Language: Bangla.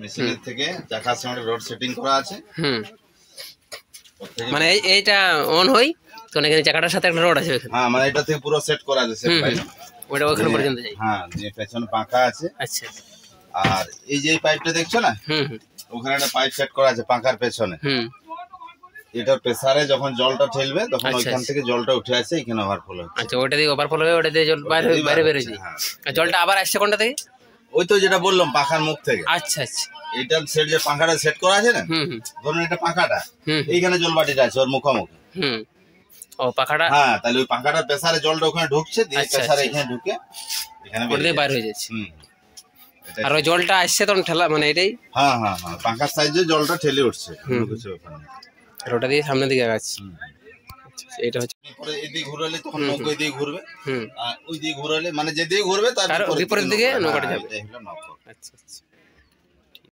মেশিনের থেকে চাকার সঙ্গে রড সেটিং করা আছে। মানে এইটা অন হই তো এখানে চাকাটার সাথে একটা রড আছে। হ্যাঁ মানে এটা থেকে পুরো সেট করা আছে, সেট পাইপ ওটা ওখানে পর্যন্ত যায়। হ্যাঁ, যে পেছনে পাখা আছে। আচ্ছা। আর এই যে পাইপটা দেখছো না, ওখানে একটা পাইপ সেট করা আছে পাখার পেছনে। এটা প্রেসারে যখন জলটা ঠেলবে তখন ওইখান থেকে জলটা উঠে আসে এখানে ওভারফ্লো হচ্ছে। আচ্ছা, ওটা দিয়ে ওভারফ্লো হবে, ওটা দিয়ে জল বাইরে বের হচ্ছে। আর জলটা আবার আসছে কোনটা থেকে? ওই তো যেটা বললাম পাখার মুখ থেকে। আচ্ছা আচ্ছা। এইটার সেট যে পাখাটা সেট করা আছে না, ধরুন এটা পাখাটা, এইখানে জল বাটিটা আছে ওর মুখোমুখি। ও পাখাটা, হ্যাঁ, তাহলে ওই পাখাটার প্রেসারে জলটা ওখানে ঢুকছে, দিয়ে প্রেসারে এখানে ঢুকে এখানে বাইরে হয়ে যাচ্ছে। আর ওই জলটা আসছে তখন ঠেলা মানে এটাই। হ্যাঁ হ্যাঁ হ্যাঁ, পাখার সাইজে জলটা ঠেলে উঠছে। আর ওটা দিয়ে সামনের দিকে আগাচ্ছে। এটা হচ্ছে পরে এদিকে ঘুরালে তখন নৌকো এদিকে ঘুরবে, আর ওই দিকে ঘুরালে মানে যেদিকে ঘুরবে তার বিপরীত দিকে নৌকাটা যাবে। এটা হলো নৌকো। আচ্ছা আচ্ছা।